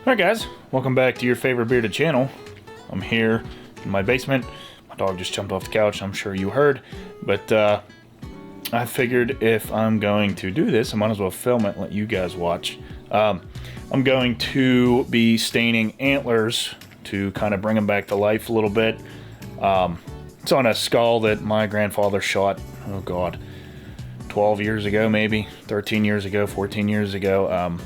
Alright guys, welcome back to your favorite bearded channel. I'm here in my basement. My dog just jumped off the couch, I'm sure you heard. But I figured if I'm going to do this, I might as well film it and let you guys watch. I'm going to be staining antlers to kind of bring them back to life a little bit. It's on a skull that my grandfather shot, oh god, 12 years ago maybe, 13 years ago, 14 years ago.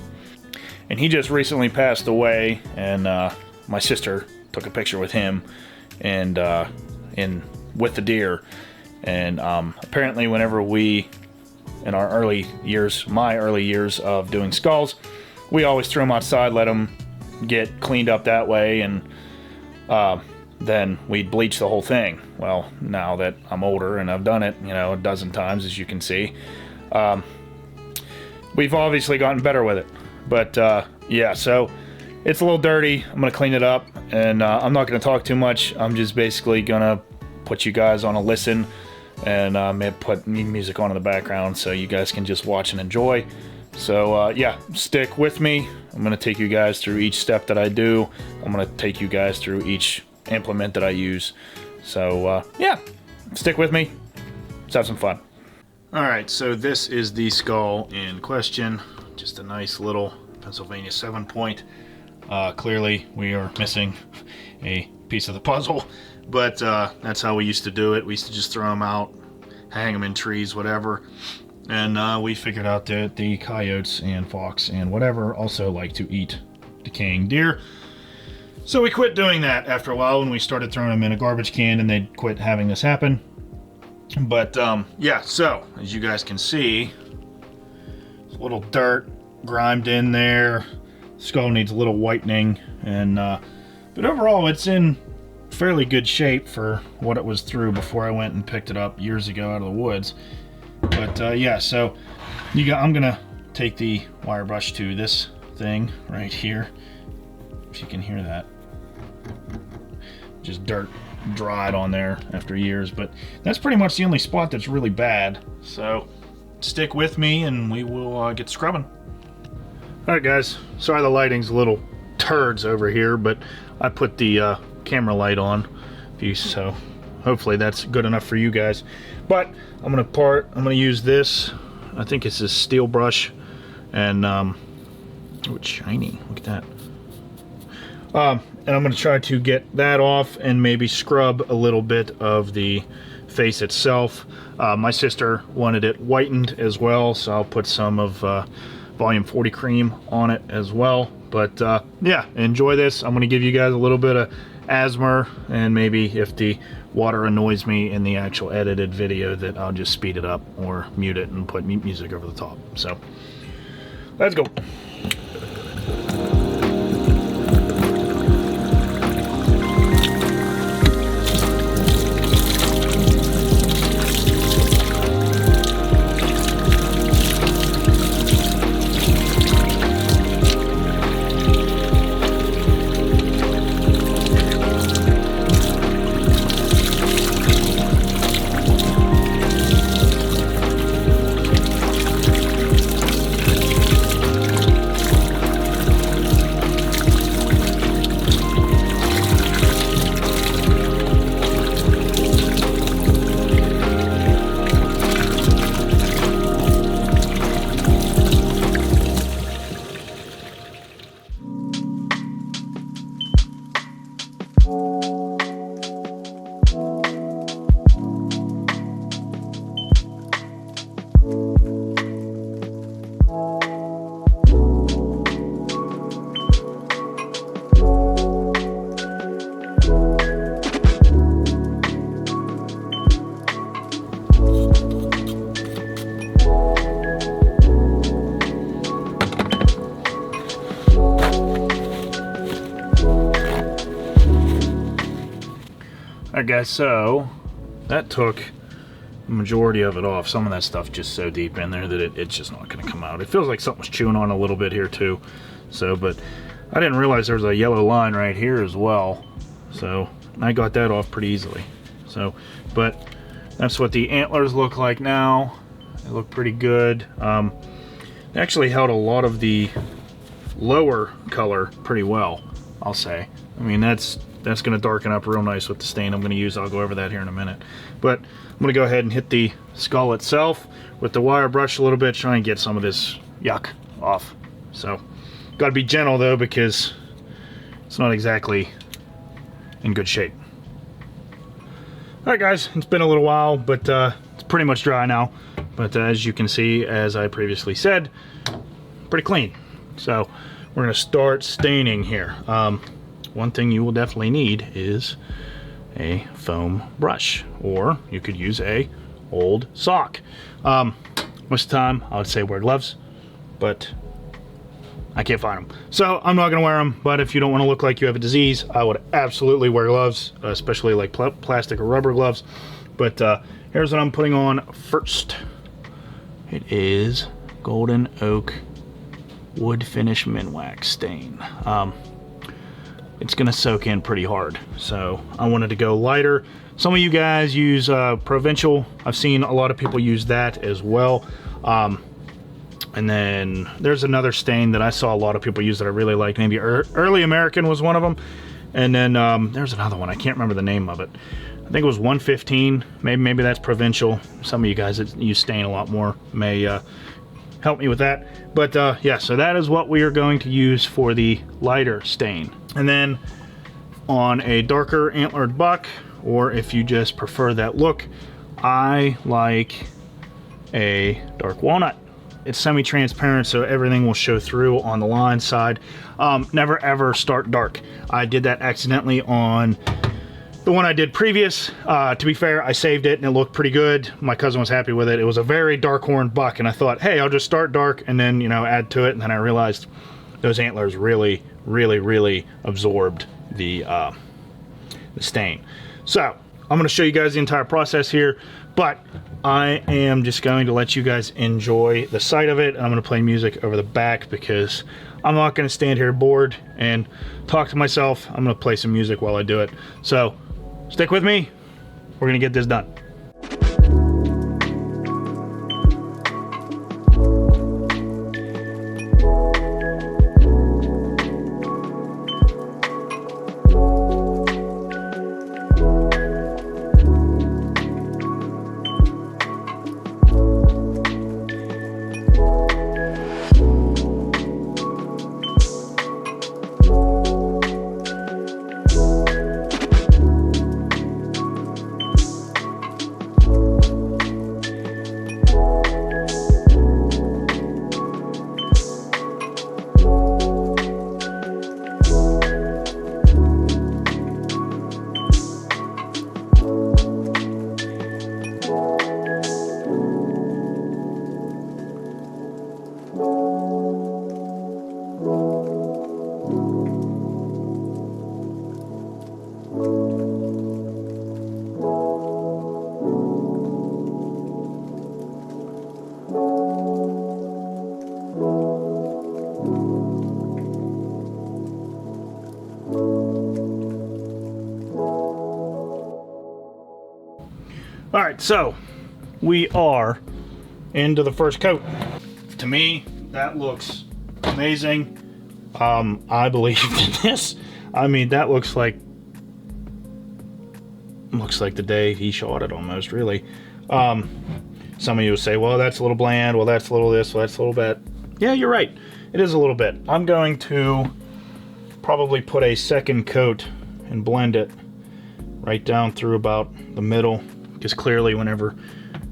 And he just recently passed away, and my sister took a picture with him and with the deer. And apparently whenever we, in our early years, my early years of doing skulls, we always threw them outside, let them get cleaned up that way, and then we'd bleach the whole thing. Well, now that I'm older and I've done it, you know, a dozen times, as you can see, we've obviously gotten better with it. But yeah, so it's a little dirty. I'm gonna clean it up, and I'm not gonna talk too much. I'm just basically gonna put you guys on a listen, and maybe put music on in the background so you guys can just watch and enjoy. So yeah, stick with me. I'm gonna take you guys through each step that I do. I'm gonna take you guys through each implement that I use. So yeah, stick with me. Let's have some fun. Alright, so this is the skull in question. Just a nice little Pennsylvania 7-point. Clearly we are missing a piece of the puzzle, but that's how we used to do it. We used to just throw them out, hang them in trees, whatever. And we figured out that the coyotes and fox and whatever also like to eat decaying deer. So we quit doing that after a while when we started throwing them in a garbage can, and they'd quit having this happen. But yeah, so as you guys can see, there's a little dirt grimed in there. Skull needs a little whitening, and but overall it's in fairly good shape for what it was through before I went and picked it up years ago out of the woods. But yeah, so I'm gonna take the wire brush to this thing right here, if you can hear that. Just dirt dried on there after years, but that's pretty much the only spot that's really bad. So stick with me and we will get scrubbing. Alright guys, sorry the lighting's a little turds over here, but I put the camera light on, so hopefully that's good enough for you guys. But I'm gonna use this, I think it's this steel brush, and oh, it's shiny, look at that. And I'm going to try to get that off and maybe scrub a little bit of the face itself. My sister wanted it whitened as well, so I'll put some of volume 40 cream on it as well. But yeah, enjoy this. I'm going to give you guys a little bit of asthma, and maybe if the water annoys me in the actual edited video, that I'll just speed it up or mute it and put music over the top. So let's go. Alright guys, so that took the majority of it off. Some of that stuff just so deep in there that it's just not going to come out. It feels like something was chewing on a little bit here too. So, but I didn't realize there was a yellow line right here as well. So I got that off pretty easily. So, but that's what the antlers look like now. They look pretty good. They actually held a lot of the lower color pretty well, I'll say. I mean, that's gonna darken up real nice with the stain I'm gonna use. I'll go over that here in a minute. But I'm gonna go ahead and hit the skull itself with the wire brush a little bit, try and get some of this yuck off. So, gotta be gentle though, because it's not exactly in good shape. Alright guys, it's been a little while, but it's pretty much dry now. But as you can see, as I previously said, pretty clean. So we're gonna start staining here. One thing you will definitely need is a foam brush, or you could use a old sock. Most of the time I would say wear gloves, but I can't find them, so I'm not gonna wear them. But if you don't want to look like you have a disease, I would absolutely wear gloves, especially like plastic or rubber gloves. But here's what I'm putting on first. It is Golden Oak wood finish Minwax stain. It's gonna soak in pretty hard, so I wanted to go lighter. Some of you guys use Provincial. I've seen a lot of people use that as well. And then there's another stain that I saw a lot of people use that I really like. Maybe Early American was one of them. And then there's another one. I can't remember the name of it. I think it was 115. Maybe that's Provincial. Some of you guys that use stain a lot more may help me with that. But yeah, so that is what we are going to use for the lighter stain. And then on a darker antlered buck, or if you just prefer that look, I like a dark walnut. It's semi-transparent, so everything will show through on the line side. Never ever start dark. I did that accidentally on the one I did previous. To be fair, I saved it and it looked pretty good. My cousin was happy with it. It was a very dark horned buck, and I thought, hey, I'll just start dark and then, you know, add to it. And then I realized those antlers really absorbed the stain. So I'm going to show you guys the entire process here, but I am just going to let you guys enjoy the sight of it. I'm going to play music over the back because I'm not going to stand here bored and talk to myself. I'm going to play some music while I do it. So stick with me. We're going to get this done. Alright, so we are into the first coat. To me, that looks amazing. I believe in this. I mean, that looks like the day he shot it almost, really. Some of you will say, well, that's a little bland, well, that's a little this, well, that's a little bit. Yeah, you're right. It is a little bit. I'm going to probably put a second coat and blend it right down through about the middle, because clearly whenever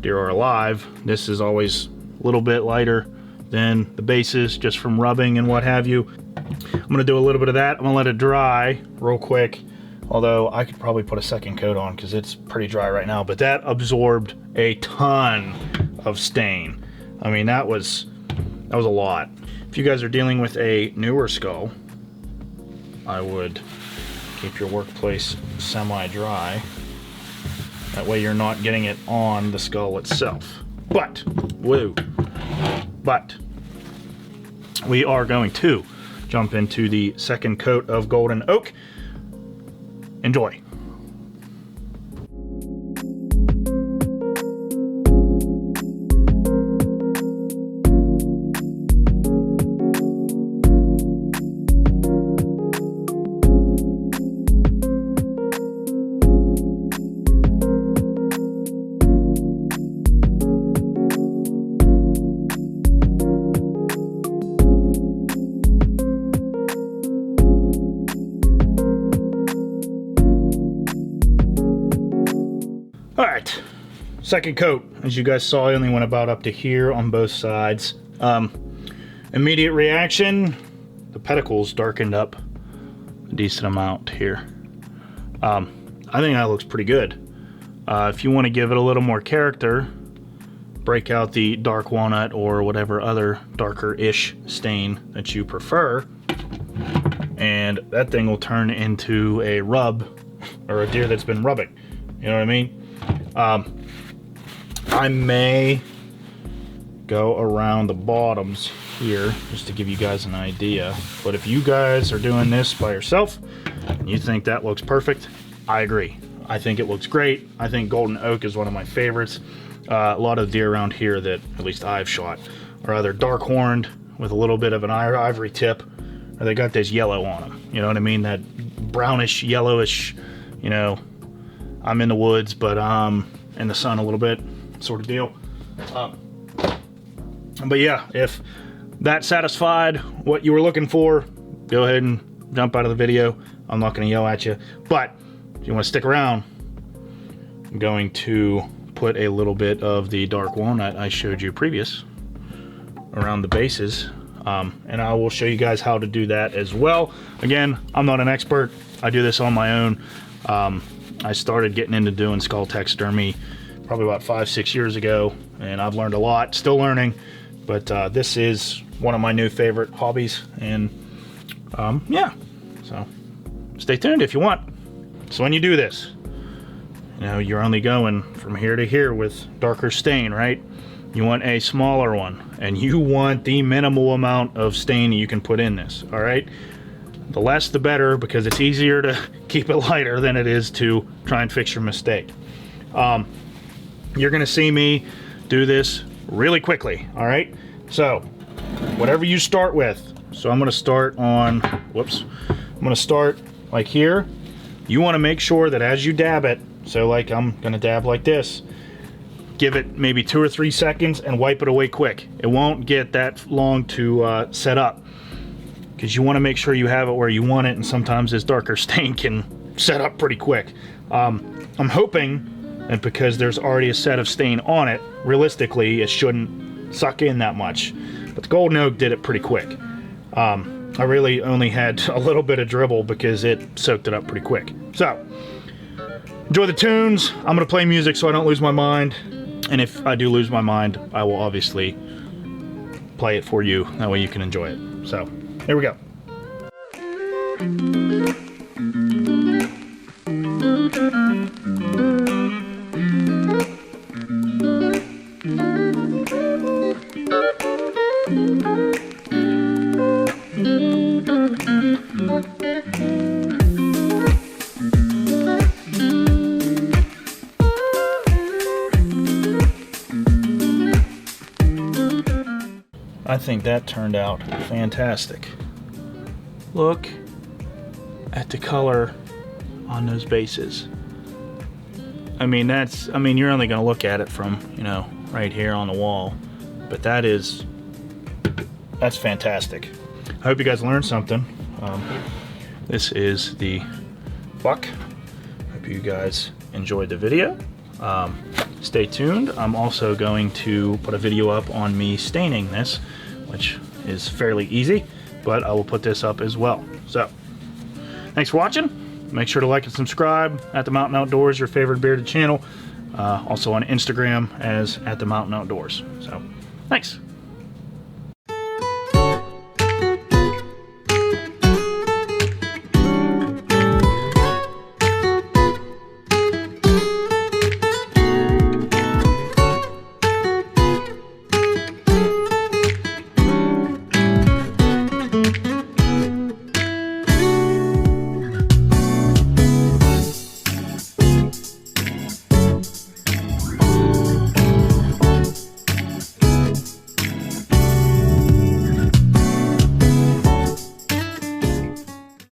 deer are alive, this is always a little bit lighter than the bases, just from rubbing and what have you. I'm going to do a little bit of that. I'm going to let it dry real quick, although I could probably put a second coat on because it's pretty dry right now. But that absorbed a ton of stain. I mean, that was a lot. If you guys are dealing with a newer skull, I would keep your workplace semi-dry. That way you're not getting it on the skull itself. But we are going to jump into the second coat of Golden Oak. Enjoy. second coat, as you guys saw, I only went about up to here on both sides. Immediate reaction, the pedicles darkened up a decent amount here. I think that looks pretty good. If you want to give it a little more character, break out the dark walnut or whatever other darker-ish stain that you prefer, and that thing will turn into a rub, or a deer that's been rubbing. You know what I mean? I may go around the bottoms here just to give you guys an idea, but if you guys are doing this by yourself and you think that looks perfect, I agree. I think it looks great. I think golden oak is one of my favorites. A lot of deer around here that at least I've shot are either dark horned with a little bit of an ivory tip, or they got this yellow on them. You know what I mean? That brownish, yellowish, you know, I'm in the woods, but in the sun a little bit sort of deal. But yeah, if that satisfied what you were looking for, go ahead and jump out of the video. I'm not going to yell at you, but if you want to stick around, I'm going to put a little bit of the dark walnut I showed you previous around the bases, and I will show you guys how to do that as well. Again, I'm not an expert. I do this on my own. I started getting into doing skull taxidermy probably about 5-6 years ago, and I've learned a lot, still learning, but this is one of my new favorite hobbies, and yeah, so stay tuned if you want. So when you do this, you know, you're only going from here to here with darker stain, right? You want a smaller one, and you want the minimal amount of stain you can put in this, all right? The less the better, because it's easier to keep it lighter than it is to try and fix your mistake. You're gonna see me do this really quickly, all right? So, whatever you start with, so I'm gonna start on, whoops, I'm gonna start like here. You wanna make sure that as you dab it, so like I'm gonna dab like this, give it maybe 2 or 3 seconds and wipe it away quick. It won't get that long to set up, because you want to make sure you have it where you want it, and sometimes this darker stain can set up pretty quick. I'm hoping that because there's already a set of stain on it, realistically it shouldn't suck in that much, but the golden oak did it pretty quick. I really only had a little bit of dribble because it soaked it up pretty quick. So enjoy the tunes. I'm gonna play music so I don't lose my mind, and if I do lose my mind, I will obviously play it for you, that way you can enjoy it. So here we go. I think that turned out fantastic. Look at the color on those bases. I mean, you're only gonna look at it from, you know, right here on the wall, but that's fantastic. I hope you guys learned something. This is the buck. Hope you guys enjoyed the video. Stay tuned. I'm also going to put a video up on me staining this, which is fairly easy, but I will put this up as well. So, thanks for watching. Make sure to like and subscribe. At the Mountain Outdoors, your favorite bearded channel. Also on Instagram as At the Mountain Outdoors. So, thanks.